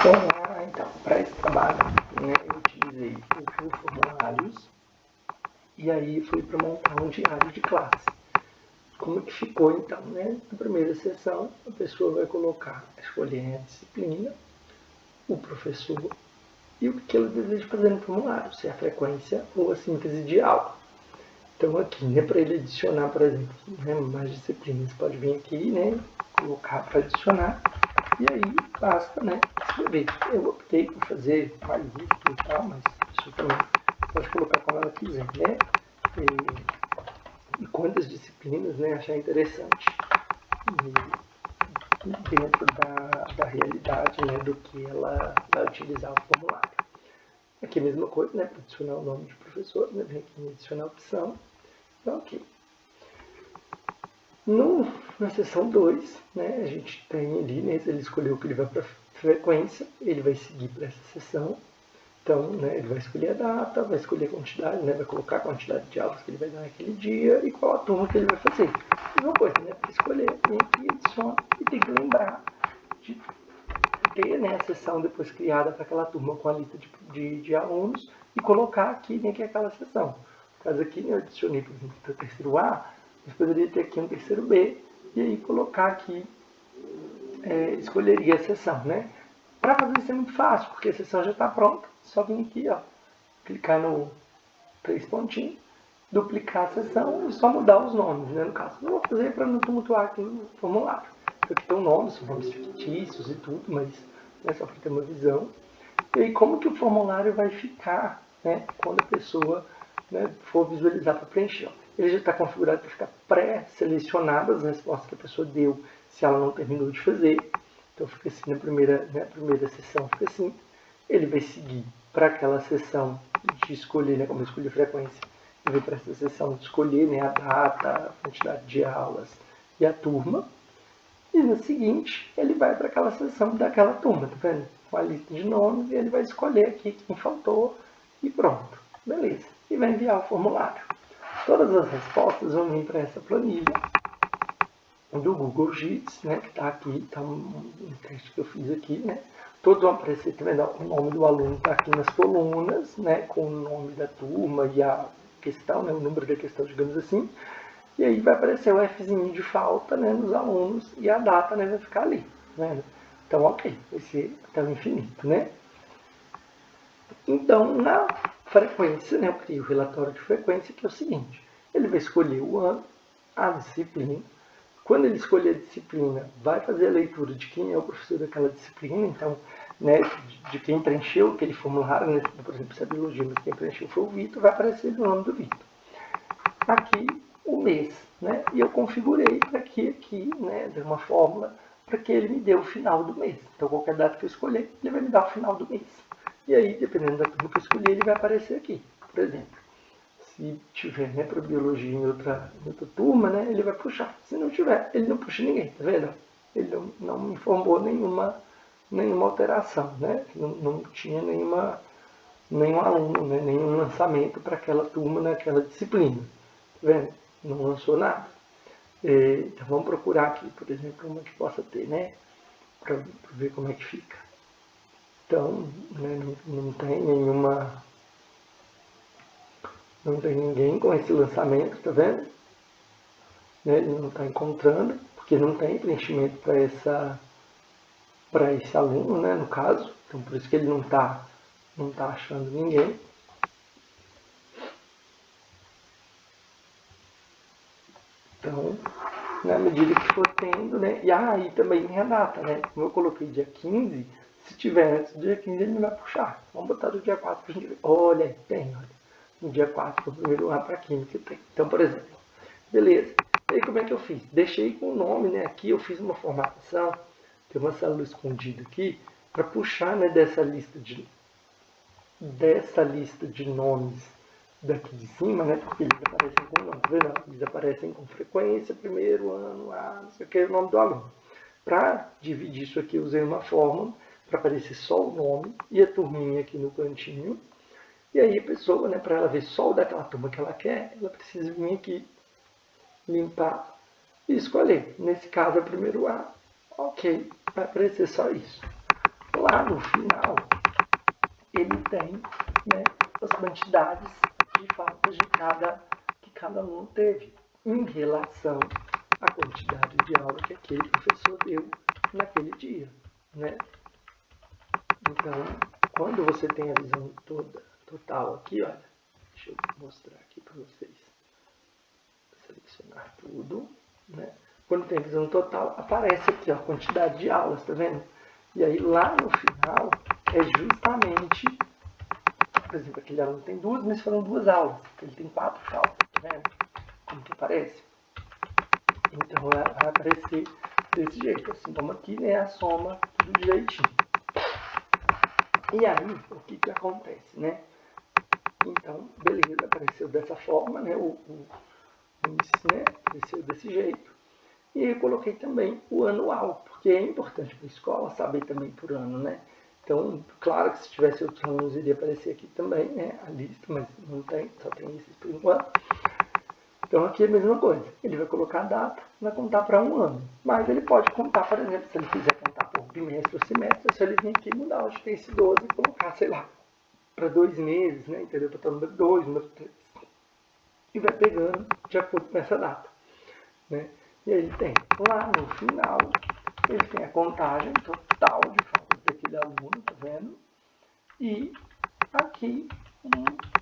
Bom, então, para esse trabalho, né, eu utilizei os formulários e aí fui para montar um diário de classe. Como que ficou então, né? Na primeira sessão, a pessoa vai colocar, escolher a disciplina, o professor e o que ela deseja fazer no formulário, se é a frequência ou a síntese de aula. Então aqui, né, para ele adicionar, por exemplo, né, mais disciplinas, pode vir aqui, né, colocar para adicionar, e aí basta, né, escrever. Eu optei por fazer maiúsculo e tal, mas isso também pode colocar como ela quiser, né, e quantas disciplinas, né, achar interessante, e dentro da realidade, né, do que ela vai utilizar o formulário. Aqui a mesma coisa, né, para adicionar o nome de professor, né, vem aqui em adicionar a opção. Então, ok. Na seção 2, né, a gente tem ali, né, se ele escolheu que ele vai para frequência, ele vai seguir para essa seção. Então, né, ele vai escolher a data, vai escolher a quantidade, né, vai colocar a quantidade de aulas que ele vai dar naquele dia e qual a turma que ele vai fazer. Mesma coisa, né, para escolher, vem aqui, adiciona e tem que lembrar de ter, né, a sessão depois criada para aquela turma com a lista de alunos e colocar aqui, né, que é aquela sessão. No caso aqui, eu adicionei, por exemplo, para o terceiro A, mas poderia ter aqui um terceiro B, e aí colocar aqui, escolheria a sessão, né? Para fazer isso é muito fácil, porque a sessão já está pronta, só vir aqui, ó, clicar no 3 pontinhos, duplicar a sessão e só mudar os nomes, né, no caso. Eu vou fazer para não tumultuar aqui no formulário. Aqui tem um nome, são nomes fictícios e tudo, mas é só para ter uma visão. E aí como que o formulário vai ficar, né, quando a pessoa, né, for visualizar para preencher. Ó. Ele já está configurado para ficar pré-selecionado as respostas que a pessoa deu se ela não terminou de fazer. Então fica assim na primeira sessão, fica assim. Ele vai seguir para aquela sessão de escolher, né, como eu escolhi a frequência, ele vai para essa sessão de escolher, né, a data, a quantidade de aulas e a turma. E no seguinte, ele vai para aquela sessão daquela turma, tá vendo? Com a lista de nomes, e ele vai escolher aqui quem faltou e pronto. Beleza. E vai enviar o formulário. Todas as respostas vão vir para essa planilha do Google Sheets, né? Que está aqui, está um teste que eu fiz aqui, né? Todos vão aparecer, tá vendo? O nome do aluno está aqui nas colunas, né? Com o nome da turma e a questão, né? O número da questão, digamos assim. E aí vai aparecer o Fzinho de falta, né, nos alunos e a data, né, vai ficar ali. Né? Então, ok, vai ser até o infinito, né? Então, na frequência, né, eu crio o relatório de frequência, que é o seguinte. Ele vai escolher o ano, a disciplina. Quando ele escolher a disciplina, vai fazer a leitura de quem é o professor daquela disciplina. Então, né, de quem preencheu aquele formulário, né, por exemplo, se é biologia, mas quem preencheu foi o Vitor, vai aparecer o nome do Vitor. Aqui, o mês, né? E eu configurei para que aqui, né, de uma fórmula, para que ele me dê o final do mês. Então, qualquer data que eu escolher, ele vai me dar o final do mês. E aí, dependendo da turma que eu escolher, ele vai aparecer aqui. Por exemplo, se tiver, né, para biologia em outra turma, né, ele vai puxar. Se não tiver, ele não puxa ninguém, tá vendo? Ele não me informou nenhuma alteração, né? Não tinha nenhum aluno, né, nenhum lançamento para aquela turma naquela disciplina. Vendo? Não lançou nada. Então vamos procurar aqui, por exemplo, uma que possa ter, né? Para ver como é que fica. Então, né, não tem nenhuma. Não tem ninguém com esse lançamento, tá vendo? Né, ele não está encontrando, porque não tem preenchimento para esse aluno, né, no caso. Então por isso que ele não está achando ninguém. Então, na medida que for tendo, né? E aí também tem a data, né? Como eu coloquei dia 15, se tiver antes do dia 15, ele não vai puxar. Vamos botar do dia 4 para a gente ver. Olha, tem, olha. No dia 4 foi o primeiro lugar para química tem. Então, por exemplo, beleza. E aí como é que eu fiz? Deixei com o nome, né? Aqui eu fiz uma formatação, tem uma célula escondida aqui, para puxar, né, dessa lista de nomes daqui de cima, né? Porque eles aparecem com nome, tá vendo? Eles aparecem com frequência, primeiro ano, não sei o que, o nome do aluno. Para dividir isso aqui, eu usei uma fórmula para aparecer só o nome e a turminha aqui no cantinho. E aí a pessoa, né, para ela ver só o daquela turma que ela quer, ela precisa vir aqui, limpar e escolher. Nesse caso é o primeiro A. Ok, vai aparecer só isso. Lá no final, ele tem, né, as quantidades de faltas que cada aluno teve em relação à quantidade de aula que aquele professor deu naquele dia, né? Então, quando você tem a visão total aqui, olha, deixa eu mostrar aqui para vocês, selecionar tudo, né? Quando tem a visão total, aparece aqui ó, a quantidade de aulas, tá vendo? E aí lá no final é justamente, por exemplo, aquele aluno tem duas, mas foram 2 aulas, ele tem 4 faltas, tá vendo? Como que aparece? Então vai aparecer desse jeito, assim como aqui, né, a soma tudo direitinho. E aí, o que que acontece, né? Então, beleza, apareceu dessa forma, né, o índice, né, apareceu desse jeito. E eu coloquei também o anual, porque é importante para a escola saber também por ano, né? Então, claro que se tivesse outros anos iria aparecer aqui também, né, a lista, mas não tem, só tem esses por enquanto. Então aqui é a mesma coisa, ele vai colocar a data, vai contar para 1 ano, mas ele pode contar, por exemplo, se ele quiser contar por bimestre ou semestre, é só ele vir aqui e mudar, hoje tem esse 12 e colocar, sei lá, para 2 meses, né, entendeu? Para o número 2, número 3, e vai pegando de acordo com essa data, né? E aí ele tem, lá no final, ele tem a contagem total de faltas daquele aluno, tá vendo? E aqui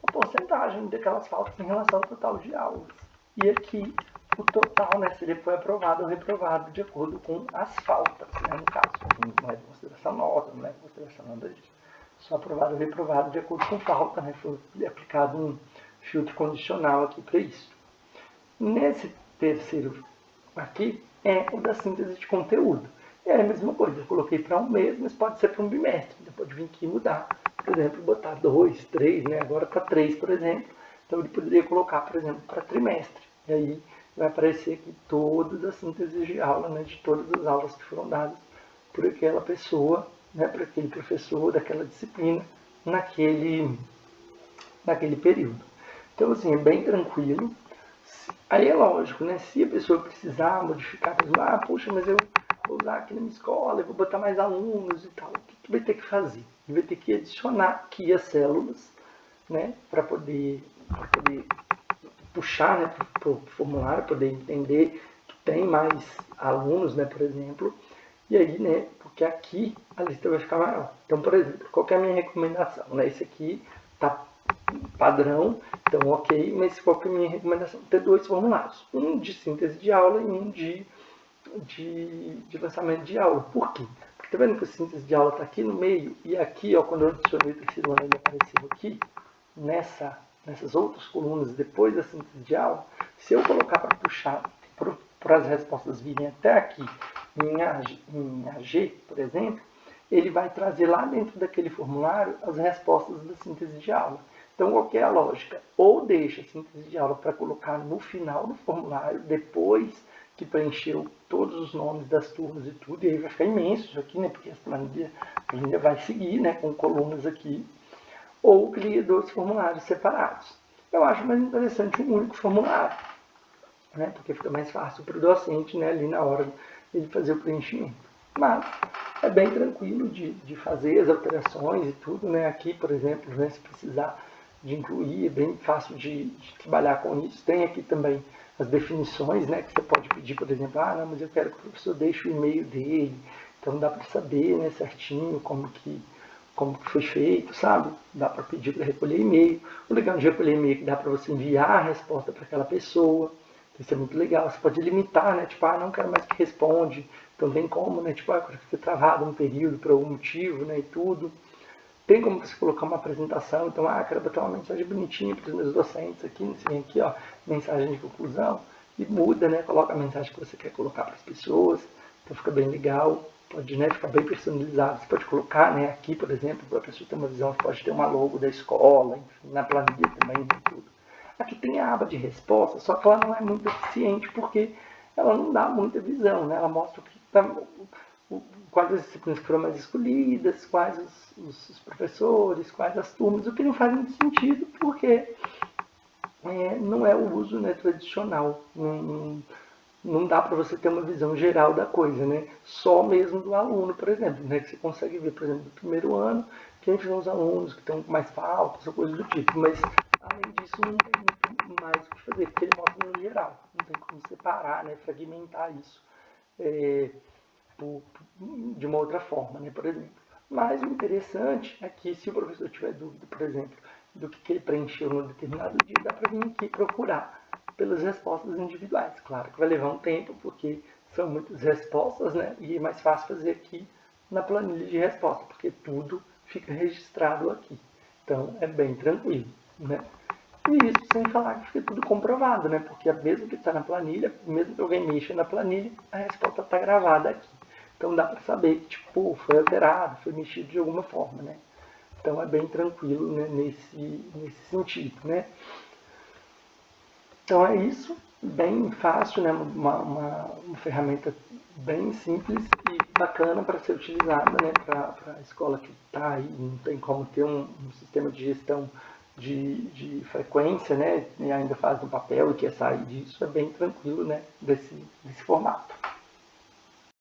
a porcentagem daquelas faltas em relação ao total de aulas. E aqui o total, né, se ele foi aprovado ou reprovado de acordo com as faltas, né, no caso, não leva em consideração nota, não leva em consideração nada disso. Só aprovado ou reprovado de acordo com falta, né, foi aplicado um filtro condicional aqui para isso. Nesse terceiro aqui é o da síntese de conteúdo. É a mesma coisa, eu coloquei para 1 mês, mas pode ser para um bimestre. Então pode vir aqui e mudar. Por exemplo, botar 2, 3, né? Agora para 3, por exemplo. Então ele poderia colocar, por exemplo, para trimestre. E aí vai aparecer aqui todas as sínteses de aula, né? De todas as aulas que foram dadas por aquela pessoa, né? Por aquele professor daquela disciplina naquele período. Então assim, é bem tranquilo. Aí é lógico, né? Se a pessoa precisar modificar, poxa, mas eu vou usar aqui na minha escola, eu vou botar mais alunos e tal. O que vai ter que fazer? Ele vai ter que adicionar aqui as células, né? Para poder puxar, né, para o formulário, poder entender que tem mais alunos, né, por exemplo. E aí, né, porque aqui a lista vai ficar maior. Então, por exemplo, qual que é a minha recomendação? Né? Esse aqui tá padrão, então ok, mas qual que é a minha recomendação? Ter 2 formulários, um de síntese de aula e um de lançamento de aula. Por quê? Porque tá vendo que a síntese de aula está aqui no meio, e aqui, ó, quando eu adicionei o terceiro ano, ele apareceu aqui, nessas outras colunas, depois da síntese de aula. Se eu colocar para puxar, para as respostas virem até aqui, em AG, por exemplo, ele vai trazer lá dentro daquele formulário as respostas da síntese de aula. Então, qual que é a lógica? Ou deixa a síntese de aula para colocar no final do formulário, depois que preencheu todos os nomes das turmas e tudo, e aí vai ficar imenso isso aqui, né? Porque a planilha ainda vai seguir, né? Com colunas aqui. Ou cria 2 formulários separados. Eu acho mais interessante um único formulário, né? Porque fica mais fácil para o docente, né? Ali na hora ele fazer o preenchimento. Mas é bem tranquilo de fazer as alterações e tudo, né? Aqui, por exemplo, né? Se precisar de incluir, é bem fácil de trabalhar com isso. Tem aqui também as definições, né? Que você pode pedir, por exemplo, não, mas eu quero que o professor deixe o e-mail dele. Então dá para saber, né, certinho como que foi feito, sabe? Dá para pedir para recolher e-mail. O legal de recolher e-mail é que dá para você enviar a resposta para aquela pessoa. Isso é muito legal. Você pode limitar, né? Tipo, não quero mais que responde. Então tem como, né? Tipo, quero que você travado um período por algum motivo, né? E tudo. Tem como você colocar uma apresentação, então, quero botar uma mensagem bonitinha para os meus docentes aqui, assim, aqui, ó, mensagem de conclusão, e muda, né, coloca a mensagem que você quer colocar para as pessoas, então fica bem legal, pode, né, ficar bem personalizado, você pode colocar, né, aqui, por exemplo, para a pessoa ter uma visão, você pode ter uma logo da escola, enfim, na planilha também, né, tudo. Aqui tem a aba de resposta, só que ela não é muito eficiente, porque ela não dá muita visão, né, ela mostra o que está... quais as disciplinas foram mais escolhidas, quais os professores, quais as turmas, o que não faz muito sentido, porque não é o uso, né, tradicional. Não não dá para você ter uma visão geral da coisa, né? Só mesmo do aluno, por exemplo, né? Que você consegue ver, por exemplo, do primeiro ano, quem são os alunos que estão com mais faltas ou coisa do tipo, mas além disso não tem muito mais o que fazer, porque ele mostra no geral, não tem como separar, né? Fragmentar isso de uma outra forma, né? Por exemplo. Mas o interessante é que se o professor tiver dúvida, por exemplo, do que ele preencheu num determinado dia, dá para vir aqui procurar pelas respostas individuais. Claro que vai levar um tempo, porque são muitas respostas, né? E é mais fácil fazer aqui na planilha de resposta, porque tudo fica registrado aqui. Então é bem tranquilo, né? E isso sem falar que fica tudo comprovado, né? Porque mesmo que está na planilha, mesmo que alguém mexa na planilha, a resposta está gravada aqui. Então dá para saber que tipo, foi alterado, foi mexido de alguma forma, né? Então é bem tranquilo, né, nesse sentido, né? Então é isso, bem fácil, né? Uma ferramenta bem simples e bacana para ser utilizada, né? Para a escola que está aí, não tem como ter um sistema de gestão de frequência, né? E ainda faz no papel e quer sair disso, é bem tranquilo, né? Desse formato.